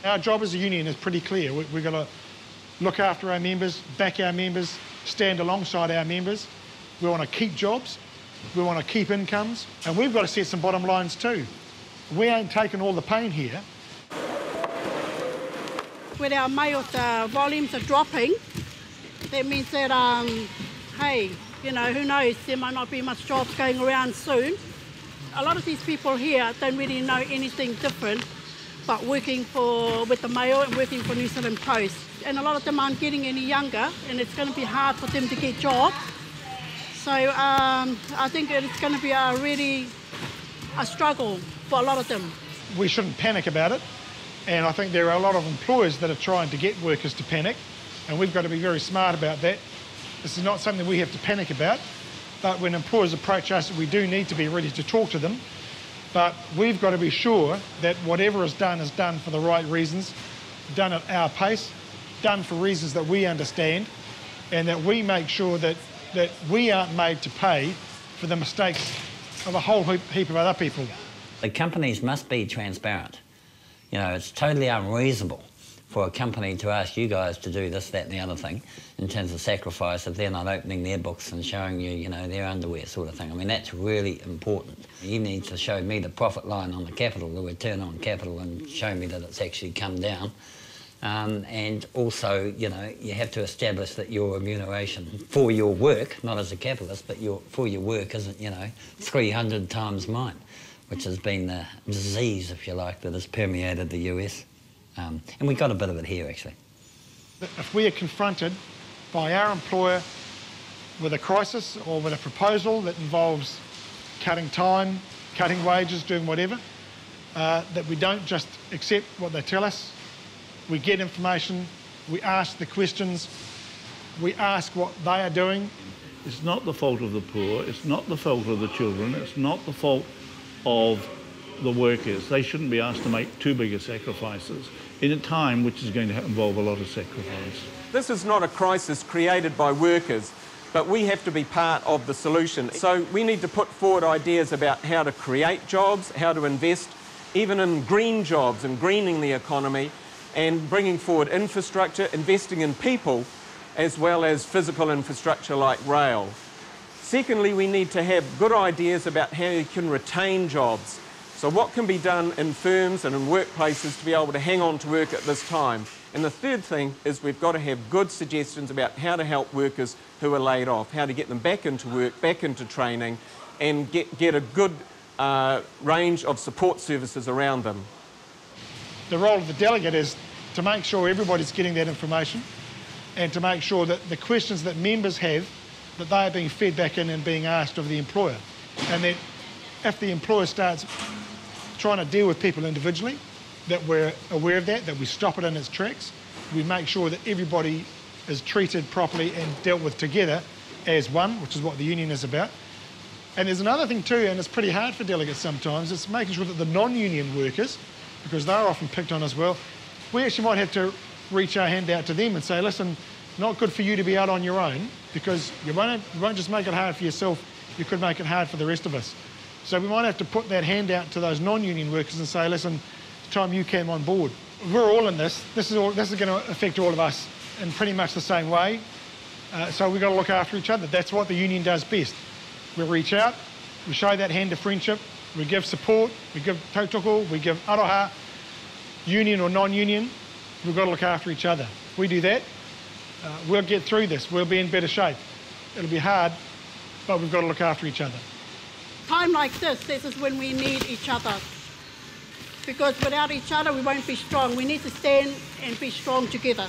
Our job as a union is pretty clear. We've got to look after our members, back our members, stand alongside our members. We want to keep jobs, we want to keep incomes, and we've got to set some bottom lines too. We ain't taking all the pain here. When our mail volumes are dropping, that means that, hey, you know, who knows, there might not be much jobs going around soon. A lot of these people here don't really know anything different but working with the Mail and working for New Zealand Post. And a lot of them aren't getting any younger, and it's going to be hard for them to get jobs. So I think it's going to be a struggle for a lot of them. We shouldn't panic about it, and I think there are a lot of employers that are trying to get workers to panic, and we've got to be very smart about that. This is not something we have to panic about, but when employers approach us, we do need to be ready to talk to them. But we've got to be sure that whatever is done for the right reasons, done at our pace, done for reasons that we understand, and that we make sure that we aren't made to pay for the mistakes of a whole heap of other people. The companies must be transparent. You know, it's totally unreasonable for a company to ask you guys to do this, that and the other thing in terms of sacrifice if they're not opening their books and showing you, you know, their underwear sort of thing. I mean, that's really important. You need to show me the profit line on the capital, the return on capital, and show me that it's actually come down. And also, you know, you have to establish that your remuneration for your work, not as a capitalist, but for your work isn't, you know, 300 times mine, which has been the disease, if you like, that has permeated the US. And we got a bit of it here, actually. If we are confronted by our employer with a crisis or with a proposal that involves cutting time, cutting wages, doing whatever, that we don't just accept what they tell us. We get information, we ask the questions, we ask what they are doing. It's not the fault of the poor, it's not the fault of the children, it's not the fault of the workers. They shouldn't be asked to make too big a sacrifices in a time which is going to involve a lot of sacrifice. This is not a crisis created by workers, but we have to be part of the solution. So we need to put forward ideas about how to create jobs, how to invest even in green jobs and greening the economy, and bringing forward infrastructure, investing in people, as well as physical infrastructure like rail. Secondly, we need to have good ideas about how you can retain jobs. So what can be done in firms and in workplaces to be able to hang on to work at this time? And the third thing is we've got to have good suggestions about how to help workers who are laid off, how to get them back into work, back into training, and get a good range of support services around them. The role of the delegate is to make sure everybody's getting that information and to make sure that the questions that members have, that they are being fed back in and being asked of the employer. And that if the employer starts trying to deal with people individually, that we're aware of that we stop it in its tracks. We make sure that everybody is treated properly and dealt with together as one, which is what the union is about. And there's another thing too, and it's pretty hard for delegates sometimes, it's making sure that the non-union workers, because they're often picked on as well, we actually might have to reach our hand out to them and say, listen, not good for you to be out on your own, because you won't just make it hard for yourself, you could make it hard for the rest of us. So we might have to put that hand out to those non-union workers and say, listen, it's time you came on board. We're all in this. This is going to affect all of us in pretty much the same way. So we've got to look after each other. That's what the union does best. We reach out, we show that hand of friendship, we give support, we give tautoko, we give aroha, union or non-union. We've got to look after each other. If we do that, we'll get through this. We'll be in better shape. It'll be hard, but we've got to look after each other. Time like this is when we need each other. Because without each other, we won't be strong. We need to stand and be strong together.